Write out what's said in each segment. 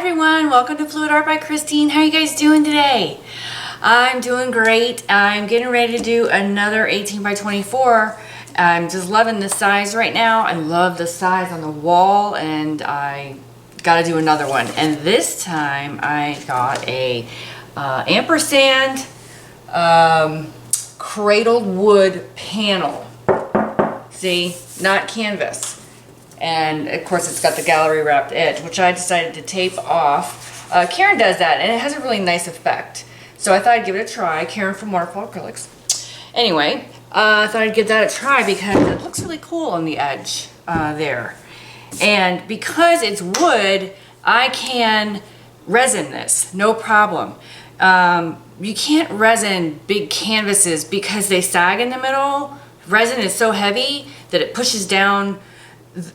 everyone, welcome to Fluid Art by Christine. How are you guys doing today? I'm doing great. I'm getting ready to do another 18 by 24. I'm just loving the size right now. I love the size on the wall, and I gotta do another one. And this time I got a ampersand cradled wood panel. See, not canvas. And of course it's got the gallery wrapped edge, which I decided to tape off. Karen does that and it has a really nice effect. So I thought I'd give it a try. Karen from Flow Acrylics. Anyway, I thought I'd give that a try because it looks really cool on the edge there. And because it's wood, I can resin this, no problem. You can't resin big canvases because they sag in the middle. Resin is so heavy that it pushes down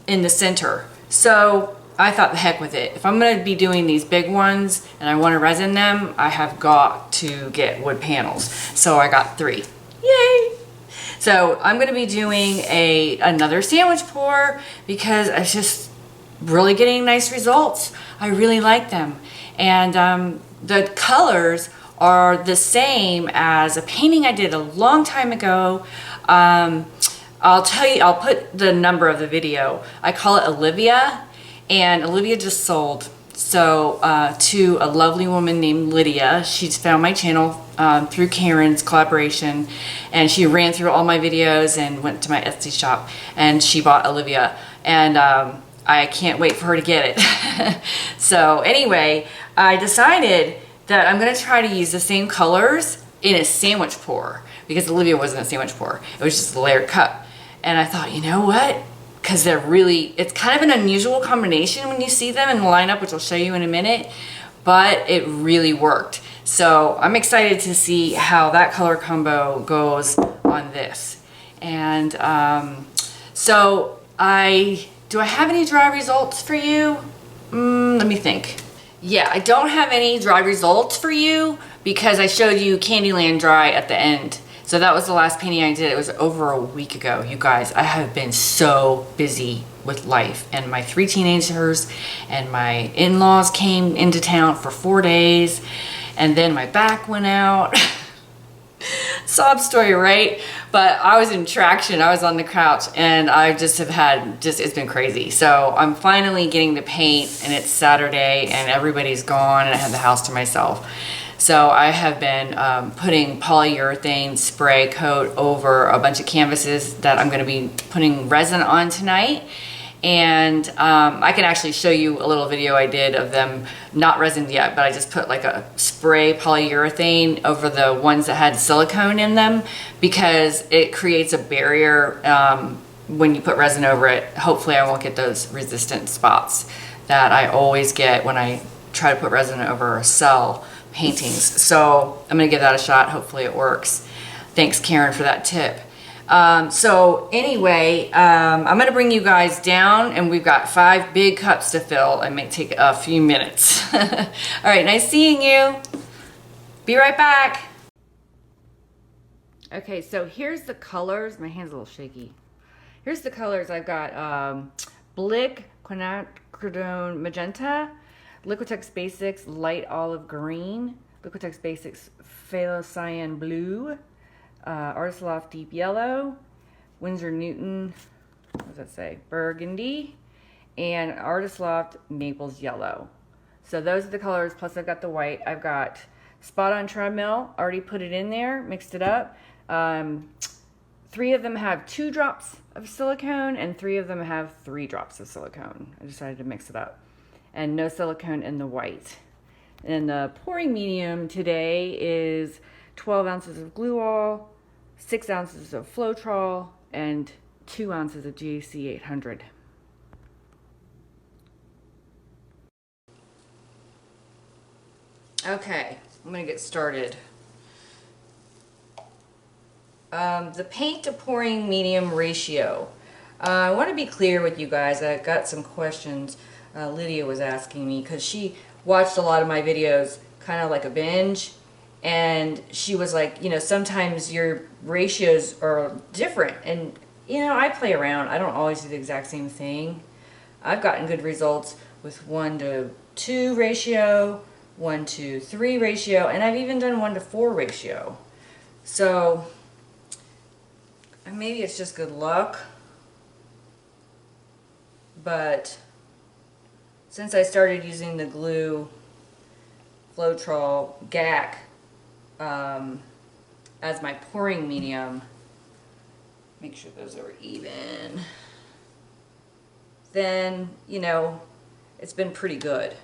in the center. So I thought the heck with it. If I'm going to be doing these big ones and I want to resin them, I have got to get wood panels. So I got 3. Yay! So I'm going to be doing another sandwich pour because I'm just really getting nice results. I really like them. And the colors are the same as a painting I did a long time ago. I'll tell you, I'll put the number of the video. I call it Olivia, and Olivia just sold to a lovely woman named Lydia. She's found my channel through Karen's collaboration, and she ran through all my videos and went to my Etsy shop, and she bought Olivia, and I can't wait for her to get it. So anyway, I decided that I'm going to try to use the same colors in a sandwich pour, because Olivia wasn't a sandwich pour. It was just a layered cup. And I thought, you know what? Because it's kind of an unusual combination when you see them in the lineup, which I'll show you in a minute, but it really worked. So I'm excited to see how that color combo goes on this. And so do I have any dry results for you? Let me think. Yeah, I don't have any dry results for you because I showed you Candyland dry at the end. So that was the last painting I did. It was over a week ago. You guys, I have been so busy with life, and my 3 teenagers and my in-laws came into town for 4 days, and then my back went out. Sob story, right? But I was in traction. I was on the couch, and I just have had, it's been crazy. So I'm finally getting to paint, and it's Saturday, and everybody's gone, and I have the house to myself. So I have been putting polyurethane spray coat over a bunch of canvases that I'm going to be putting resin on tonight. And I can actually show you a little video I did of them not resined yet, but I just put like a spray polyurethane over the ones that had silicone in them because it creates a barrier when you put resin over it. Hopefully I won't get those resistant spots that I always get when I try to put resin over a cell paintings. So I'm gonna give that a shot. Hopefully it works. Thanks, Karen, for that tip. So anyway, I'm gonna bring you guys down, and we've got 5 big cups to fill. It may take a few minutes. All right, nice seeing you. Be right back. Okay, so here's the colors. My hand's a little shaky. Here's the colors. I've got Blick Quinacridone Magenta, Liquitex Basics Light Olive Green, Liquitex Basics Phthalo Cyan Blue, Artist Loft Deep Yellow, Winsor Newton, what does that say, Burgundy, and Artist Loft Naples Yellow. So those are the colors, plus I've got the white. I've got Spot on Treadmill, already put it in there, mixed it up. 3 of them have 2 drops of silicone, and 3 of them have 3 drops of silicone. I decided to mix it up. And no silicone in the white. And the pouring medium today is 12 ounces of glue all, 6 ounces of Floetrol, and 2 ounces of GAC 800. Okay, I'm gonna get started. The paint to pouring medium ratio. I want to be clear with you guys. I got some questions. Lydia was asking me because she watched a lot of my videos kind of like a binge, and she was like, you know, sometimes your ratios are different, and you know, I play around. I don't always do the exact same thing. I've gotten good results with 1 to 1:2 ratio, 1:3 ratio, and I've even done 1:4 ratio. So maybe it's just good luck, but since I started using the glue Floetrol GAC as my pouring medium, make sure those are even, then, you know, it's been pretty good.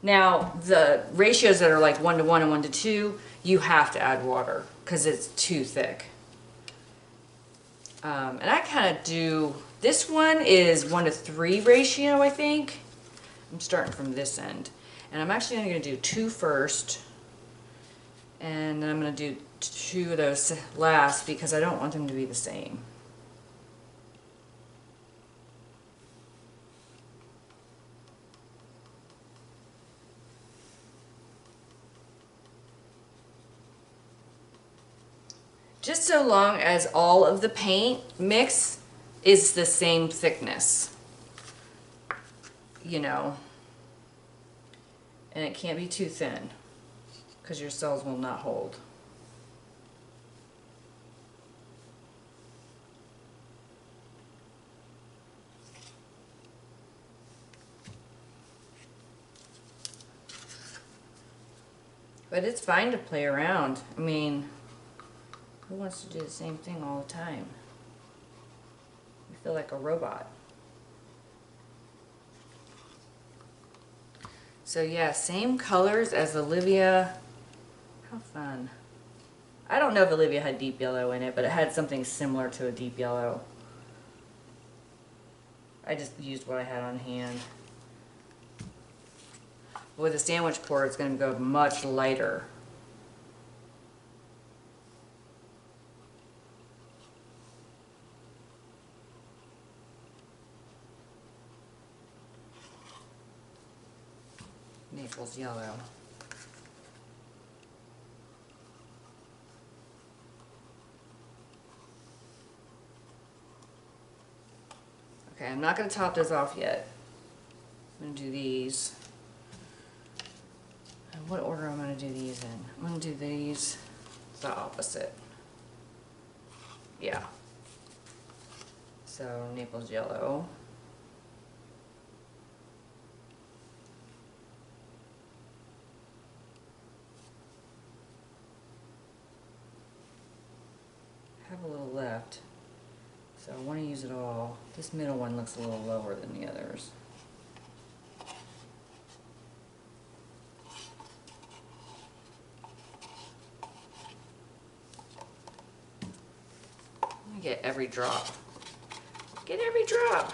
Now, the ratios that are like 1:1 and 1:2, you have to add water because it's too thick. And I kind of do, this one is 1:3 ratio, I think. I'm starting from this end. And I'm actually only going to do 2 first. And then I'm going to do 2 of those last because I don't want them to be the same. Just so long as all of the paint mix is the same thickness, you know, and it can't be too thin because your cells will not hold. But it's fine to play around. I mean, who wants to do the same thing all the time? You feel like a robot. So yeah, same colors as Olivia. How fun. I don't know if Olivia had deep yellow in it, but it had something similar to a deep yellow. I just used what I had on hand. With a sandwich pour, it's going to go much lighter. Naples yellow. Okay, I'm not going to top this off yet. I'm going to do these. And what order am I going to do these in? I'm going to do these the opposite. Yeah. So, Naples yellow. I have a little left, so I want to use it all. This middle one looks a little lower than the others. I get every drop. Get every drop.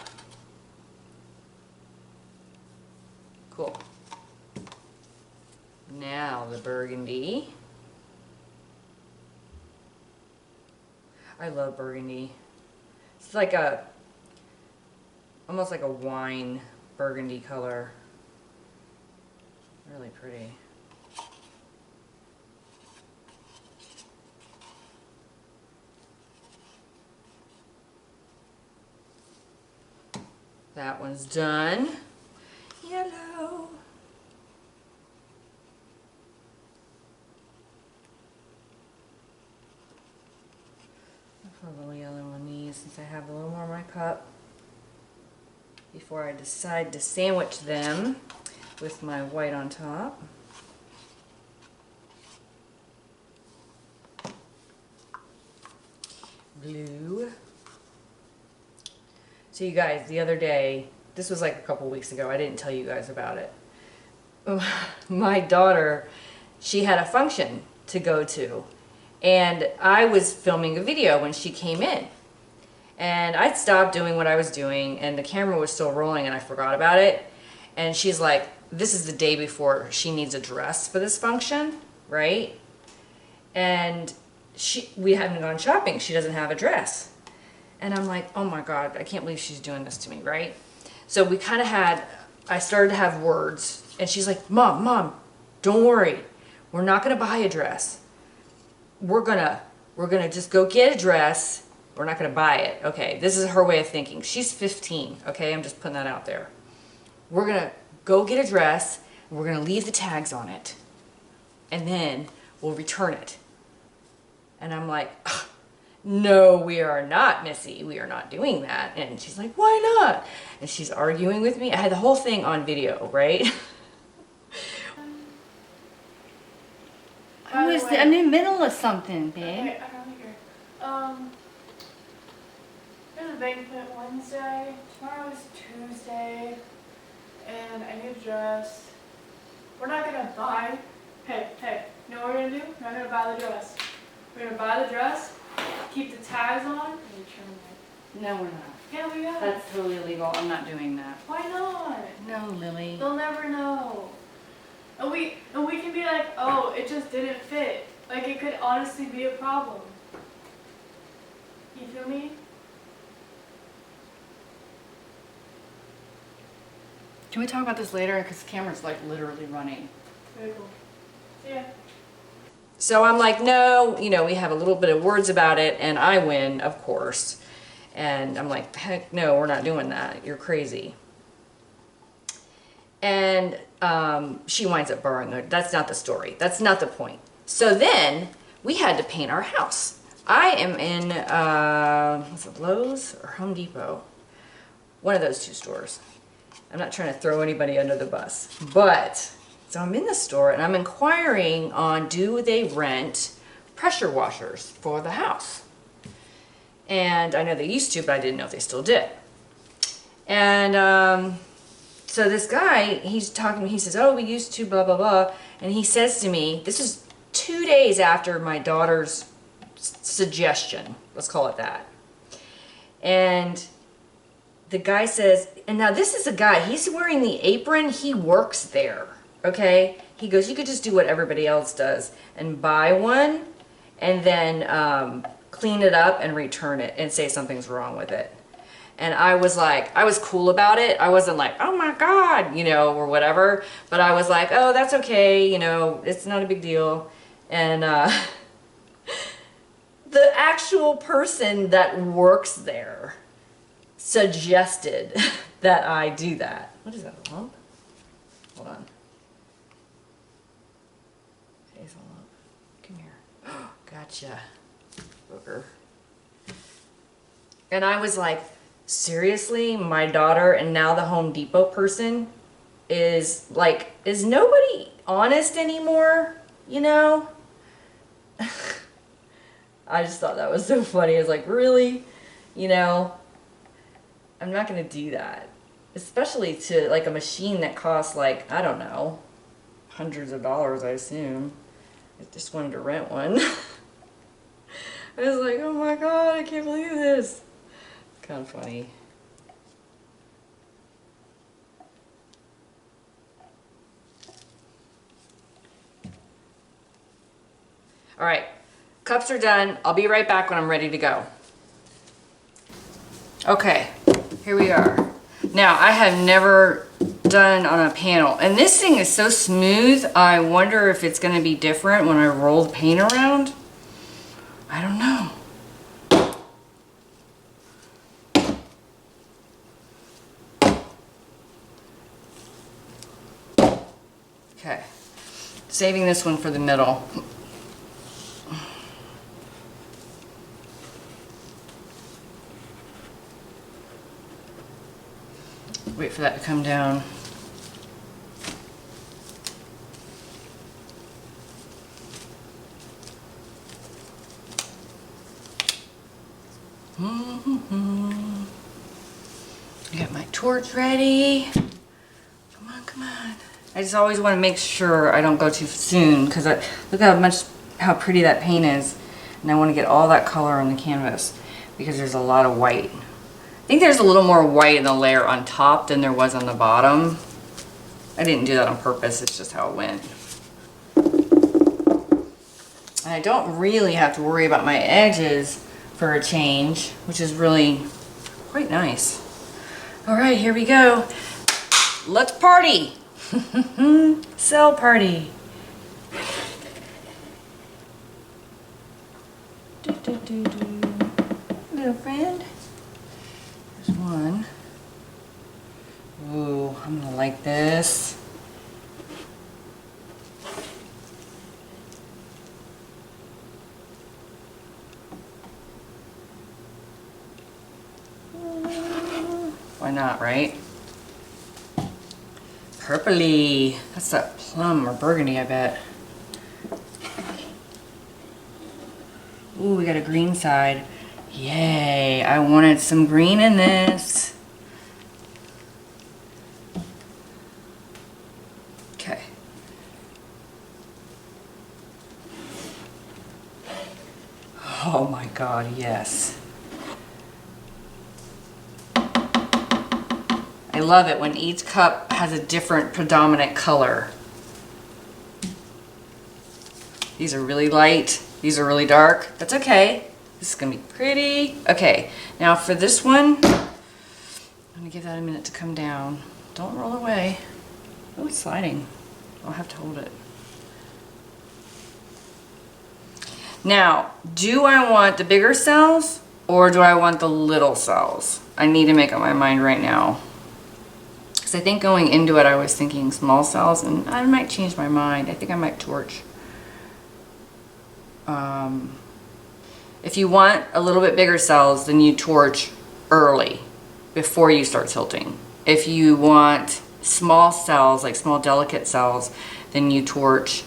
Cool. Now the burgundy. I love burgundy. It's like a, almost like a wine burgundy color. Really pretty. That one's done. Yellow. I'll put a little yellow on these since I have a little more in my cup before I decide to sandwich them with my white on top. Blue. So you guys, the other day, this was like a couple weeks ago, I didn't tell you guys about it. My daughter, she had a function to go to, and I was filming a video when she came in. And I stopped doing what I was doing, and the camera was still rolling, and I forgot about it. And she's like, this is the day before she needs a dress for this function, right? And we hadn't gone shopping. She doesn't have a dress. And I'm like, oh my God, I can't believe she's doing this to me, right? So we kind of had, I started to have words, and she's like, Mom, don't worry. We're not gonna buy a dress. We're gonna just go get a dress. We're not gonna buy it. Okay, this is her way of thinking. She's 15, okay? I'm just putting that out there. We're gonna go get a dress, We're gonna leave the tags on it. And then we'll return it. And I'm like, no, we are not, Missy. We are not doing that. And she's like, why not? And she's arguing with me. I had the whole thing on video, right? I'm in the middle of something, babe. Okay, I don't hear. There's a banquet Wednesday. Tomorrow is Tuesday. And I need a dress. We're not gonna buy. Hey, you know what we're gonna do? We're not gonna buy the dress. We're gonna buy the dress, keep the tags on, and return it. No, we're not. Yeah, we are. That's totally illegal. I'm not doing that. Why not? No, Lily. They'll never know. And we can be like, oh, it just didn't fit. Like, it could honestly be a problem. You feel me? Can we talk about this later? Because the camera's like literally running. Very cool. Yeah. So I'm like, no, you know, we have a little bit of words about it, and I win, of course. And I'm like, heck no, we're not doing that. You're crazy. And she winds up borrowing it. That's not the story. That's not the point. So then we had to paint our house. I am in, what's it, Lowe's or Home Depot? One of those two stores. I'm not trying to throw anybody under the bus, but so I'm in the store and I'm inquiring on, do they rent pressure washers for the house? And I know they used to, but I didn't know if they still did. And so this guy, he's talking to me, he says, oh, we used to, blah, blah, blah. And he says to me, this is 2 days after my daughter's suggestion, let's call it that. And the guy says, and now this is a guy, he's wearing the apron, he works there, okay? He goes, you could just do what everybody else does and buy one and then clean it up and return it and say something's wrong with it. And I was like, I was cool about it. I wasn't like, oh my God, you know, or whatever. But I was like, oh, that's okay, you know, it's not a big deal. And the actual person that works there suggested that I do that. What is that, a lump? Hold on. Face a lump. Come here. Gotcha. Booger. And I was like, seriously? My daughter and now the Home Depot person is like, is nobody honest anymore? You know? I just thought that was so funny. I was like, really? You know? I'm not going to do that. Especially to like a machine that costs like, I don't know, hundreds of dollars, I assume. I just wanted to rent one. I was like, oh my God, I can't believe this. It's kind of funny. All right, cups are done. I'll be right back when I'm ready to go. Okay, here we are. Now, I have never done on a panel, and this thing is so smooth, I wonder if it's going to be different when I roll the paint around. I don't know. Okay, saving this one for the middle. Wait for that to come down. Got my torch ready. Come on, come on. I just always want to make sure I don't go too soon because look how pretty that paint is, and I want to get all that color on the canvas because there's a lot of white. I think there's a little more white in the layer on top than there was on the bottom. I didn't do that on purpose, it's just how it went. And I don't really have to worry about my edges for a change, which is really quite nice. All right, here we go. Let's party. Cell party. Little friend. There's one. Ooh, I'm gonna like this. Why not, right? Purpley. That's that plum or burgundy, I bet. Ooh, we got a green side. Yay, I wanted some green in this. Okay. Oh my God, yes. I love it when each cup has a different predominant color. These are really light. These are really dark. That's okay. This is gonna be pretty. Okay, now for this one, I'm gonna give that a minute to come down. Don't roll away. Oh, it's sliding. I'll have to hold it. Now, do I want the bigger cells or do I want the little cells? I need to make up my mind right now. Because I think going into it, I was thinking small cells, and I might change my mind. I think I might torch. If you want a little bit bigger cells, then you torch early before you start tilting. If you want small cells, like small delicate cells, then you torch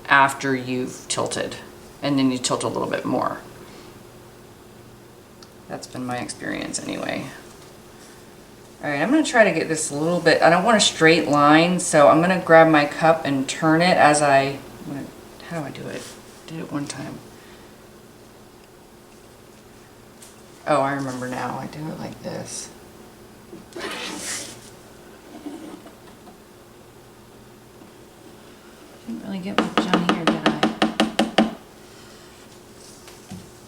after you've tilted, and then you tilt a little bit more. That's been my experience anyway. All right, I'm gonna try to get this a little bit, I don't want a straight line, so I'm gonna grab my cup and turn it as how do I do it? Did it one time. Oh, I remember now, I do it like this. Didn't really get much on here, did I?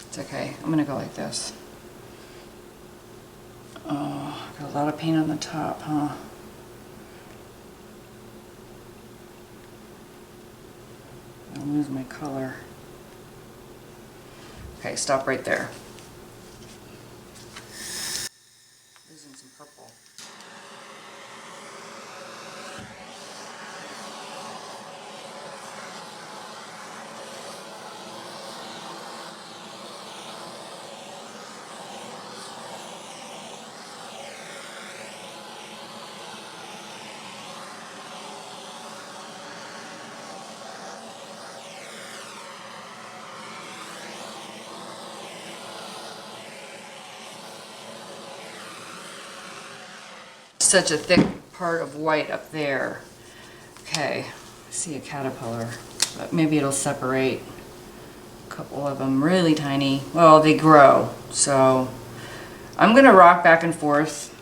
It's okay, I'm gonna go like this. Oh, got a lot of paint on the top, huh? I'll lose my color. Okay, stop right there. Losing some purple. Such a thick part of white up there. Okay, I see a caterpillar, but maybe it'll separate a couple of them really tiny. Well, they grow, so I'm gonna rock back and forth.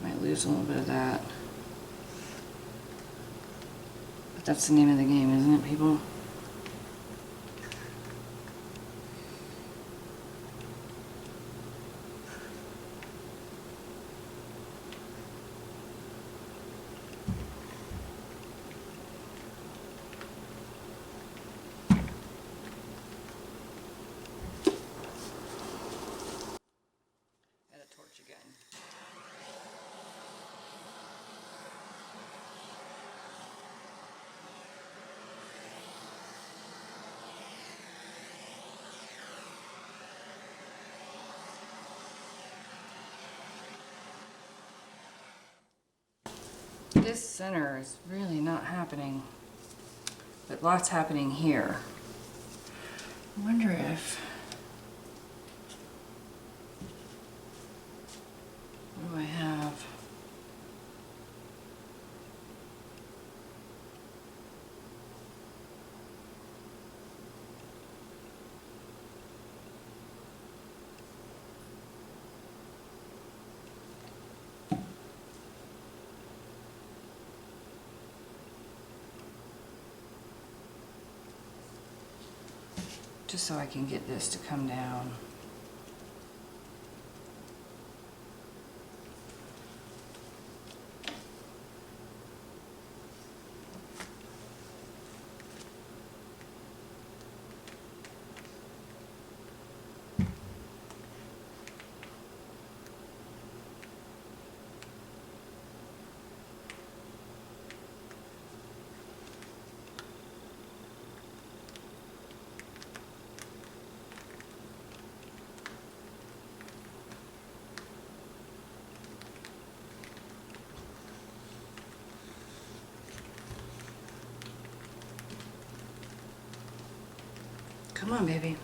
Might lose a little bit of that. But that's the name of the game, isn't it, people? Again. This center is really not happening, but lots happening here. I wonder if, what do I have? Just so I can get this to come down. Come on, baby.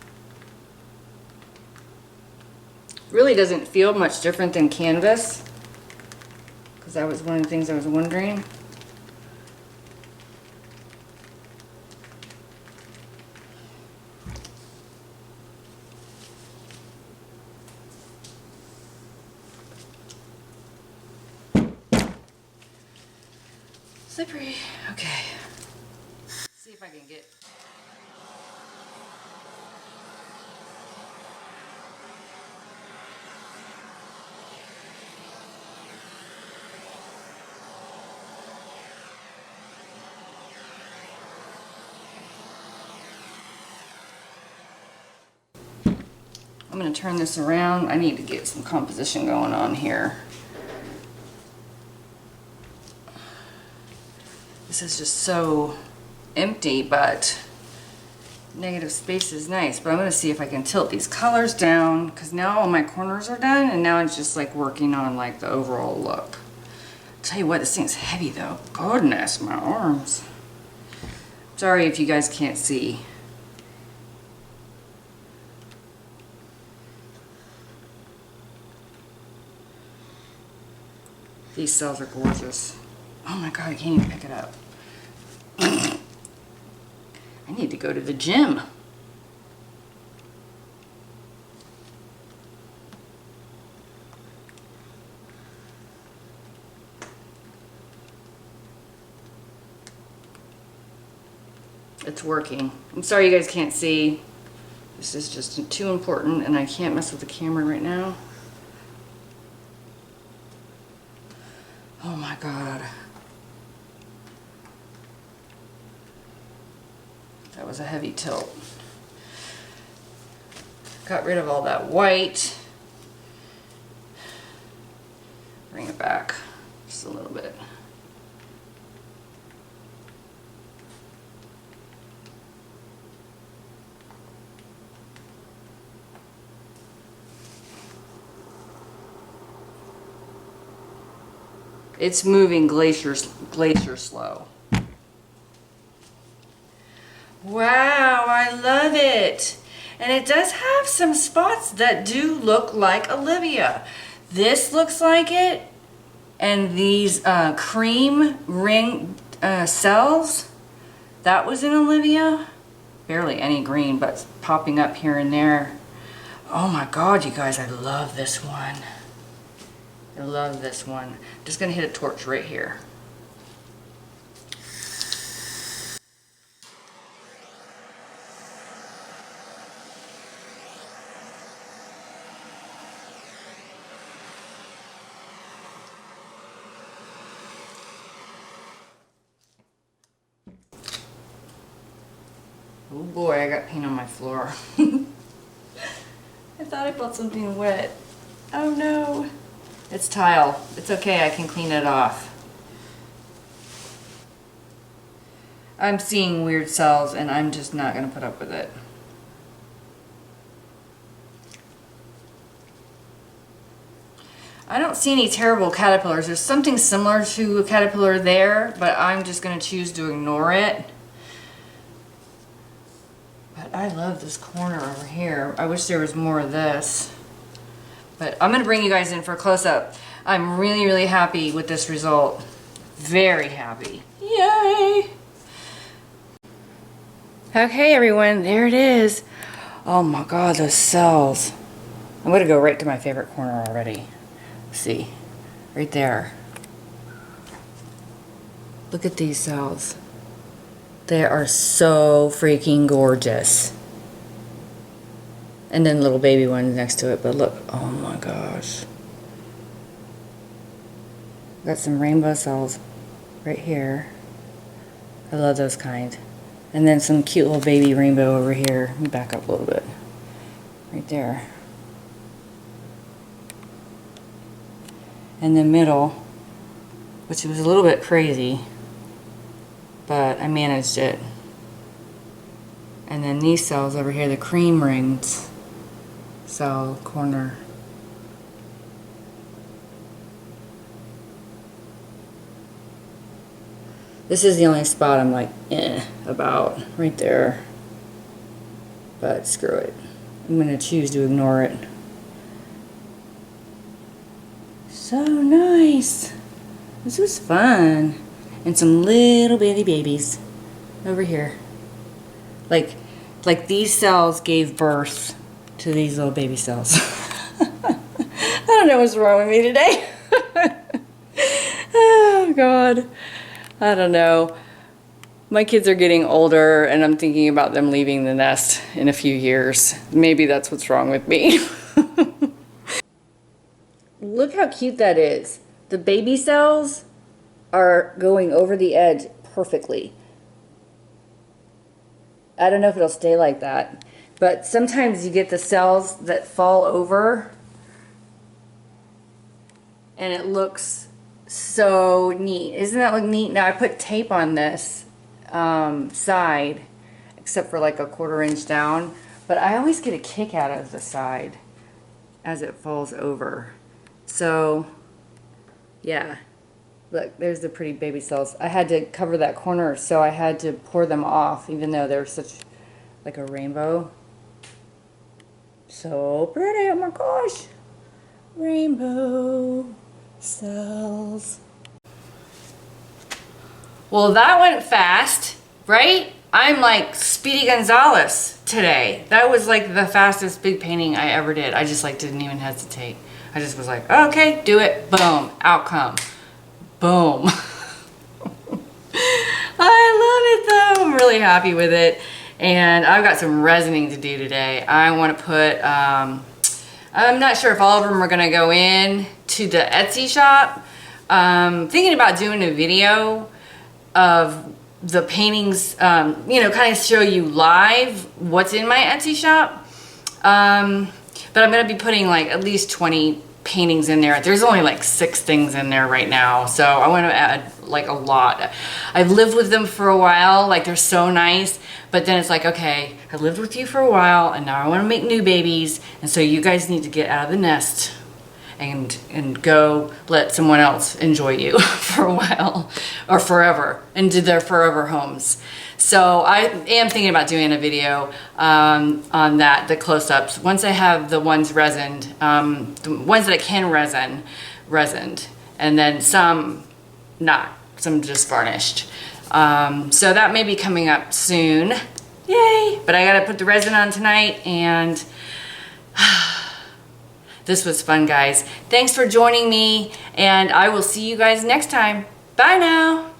Really doesn't feel much different than canvas, because that was one of the things I was wondering. Slippery. Okay. Let's see if I can get. I'm going to turn this around. I need to get some composition going on here. This is just so empty, but negative space is nice. But I'm going to see if I can tilt these colors down, because now all my corners are done, and now it's just like working on like the overall look. I'll tell you what, this thing's heavy though. Goodness, my arms. Sorry if you guys can't see. These cells are gorgeous. Oh my God, I can't even pick it up. I need to go to the gym. It's working. I'm sorry you guys can't see. This is just too important, and I can't mess with the camera right now. Oh my God. That was a heavy tilt. Got rid of all that white. Bring it back just a little bit. It's moving glacier slow. Wow, I love it. And it does have some spots that do look like Olivia. This looks like it. And these cream ring cells, that was in Olivia. Barely any green, but popping up here and there. Oh my God, you guys, I love this one. I love this one. Just gonna hit a torch right here. Oh boy, I got paint on my floor. I thought I put something wet. Oh no. It's tile. It's okay, I can clean it off. I'm seeing weird cells and I'm just not going to put up with it. I don't see any terrible caterpillars. There's something similar to a caterpillar there, but I'm just going to choose to ignore it. But I love this corner over here. I wish there was more of this. But I'm going to bring you guys in for a close-up. I'm really, really happy with this result. Very happy. Yay! Okay, everyone, there it is. Oh my God, those cells. I'm going to go right to my favorite corner already. See, right there. Look at these cells. They are so freaking gorgeous. And then little baby ones next to it, but look, oh my gosh. Got some rainbow cells right here. I love those kind. And then some cute little baby rainbow over here. Let me back up a little bit. Right there. In the middle, which was a little bit crazy, but I managed it. And then these cells over here, the cream rings. Cell corner. This is the only spot I'm like about right there. but screw it. I'm gonna choose to ignore it. So nice. This was fun. And some little bitty babies over here. Like these cells gave birth to these little baby cells. I don't know what's wrong with me today. Oh God. I don't know. My kids are getting older and I'm thinking about them leaving the nest in a few years. Maybe that's what's wrong with me. Look how cute that is. The baby cells are going over the edge perfectly. I don't know if it'll stay like that, but sometimes you get the cells that fall over and it looks so neat. Isn't that look neat? Now I put tape on this side, except for like a 1/4 inch down, but I always get a kick out of the side as it falls over. So yeah, look, there's the pretty baby cells. I had to cover that corner, so I had to pour them off, even though they're such like a rainbow. So pretty, oh my gosh. Rainbow cells. Well, that went fast, right? I'm like Speedy Gonzalez today. That was like the fastest big painting I ever did. I just like didn't even hesitate. I just was like, okay, do it, boom, outcome, boom. I love it though, I'm really happy with it. And I've got some resining to do today. I want to put, I'm not sure if all of them are gonna go in to the Etsy shop. Thinking about doing a video of the paintings, you know, kind of show you live what's in my Etsy shop. But I'm gonna be putting like at least 20 paintings in there. There's only like 6 things in there right now, so I want to add like a lot. I've lived with them for a while, like they're so nice, but then it's like, okay, I lived with you for a while and now I want to make new babies, and so you guys need to get out of the nest and go let someone else enjoy you for a while or forever into their forever homes. So I am thinking about doing a video on that, the close-ups. Once I have the ones resined, the ones that I can resined, and then some not, some just varnished. So that may be coming up soon. Yay! But I gotta put the resin on tonight, and this was fun, guys. Thanks for joining me, and I will see you guys next time. Bye now.